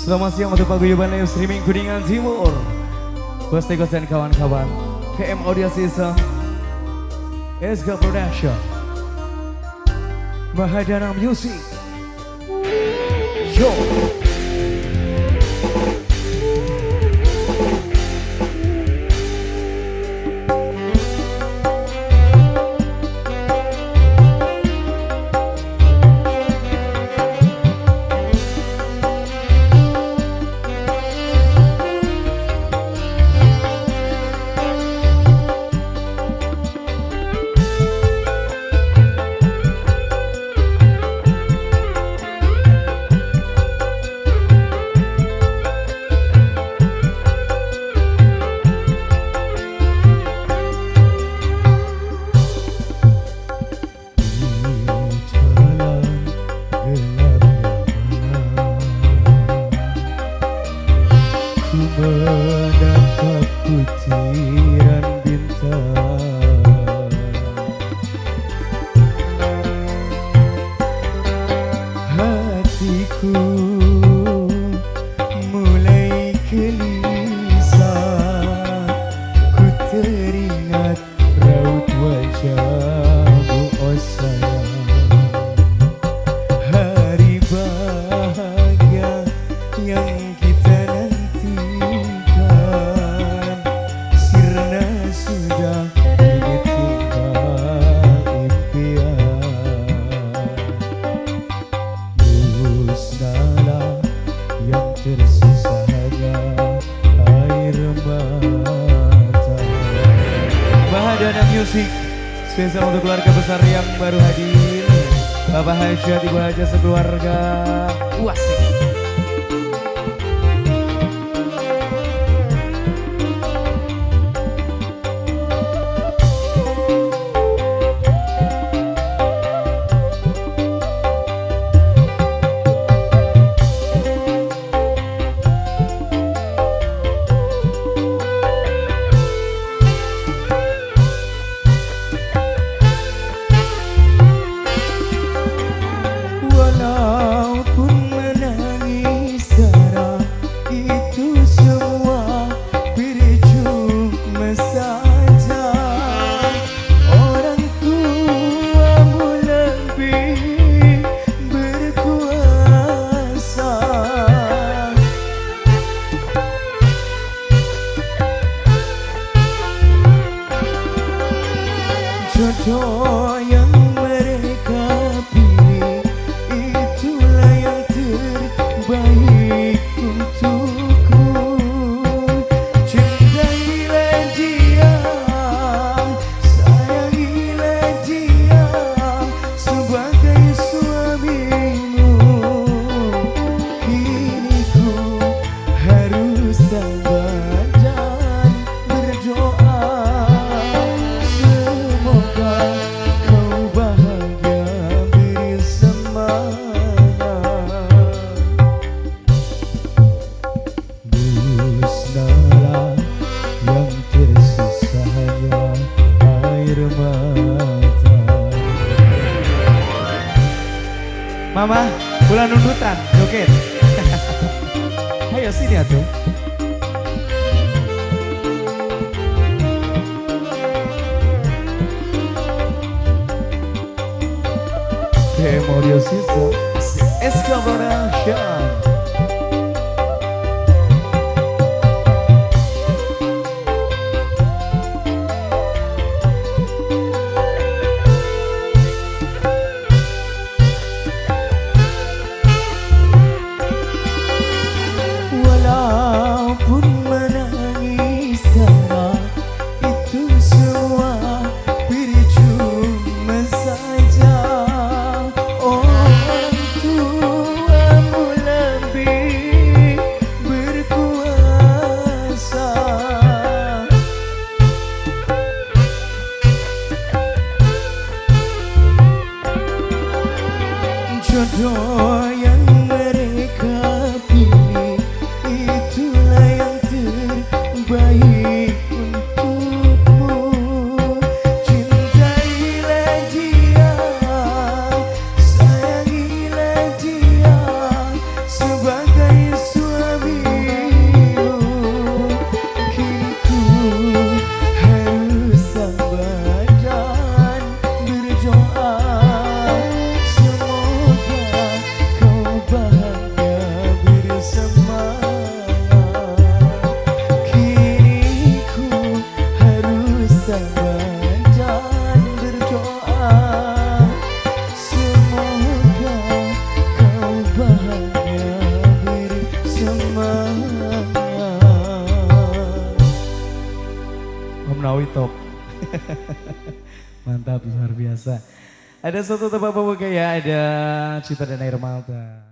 Selamat siang untuk paguyuban live streaming Kuningan Timur, Bos Tegos dan kawan-kawan, PM Audio System, SK Production, Mahadana Music, Yo. Menangkap butiran bintang, hatiku mulai gelisah. Ku teringat raut wajahmu, oh sayang. Hari bahagia yang kita nantikan sirna sudah ditinggal impian. Musnahlah yang tersisa hanya air mata. Mahadana Music spesial untuk keluarga besar yang baru hadir, Bapak Hajat, Ibu Hajat sekeluarga. Wasik. Walaupun menangis darah itu semua percuma saja. Orang tuamu lebih berkuasa. Jodoh yang mereka pilih itulah yang terbaik untukku. Cintailah dia, sayangilah dia sebagai suamimu. Kini ku harus sabar dan berdoa, semoga kau bahagia bersamanya. Musnahlah yang tersisa hanya air mata. Mama, bulan nundutan, joget. Ayo sini atuh. PM Audio System, SK Production. Walaupun menangis darah itu semua percuma saja. Orang tuamu lebih berkuasa. Jodoh yang mereka pilih itulah yang terbaik untukmu. Cintailah dia, sayangilah dia sebagai suami. Betawi top. Mantap, luar biasa. Ada satu tebak pembuka ya, ada Cita dan Air Malta.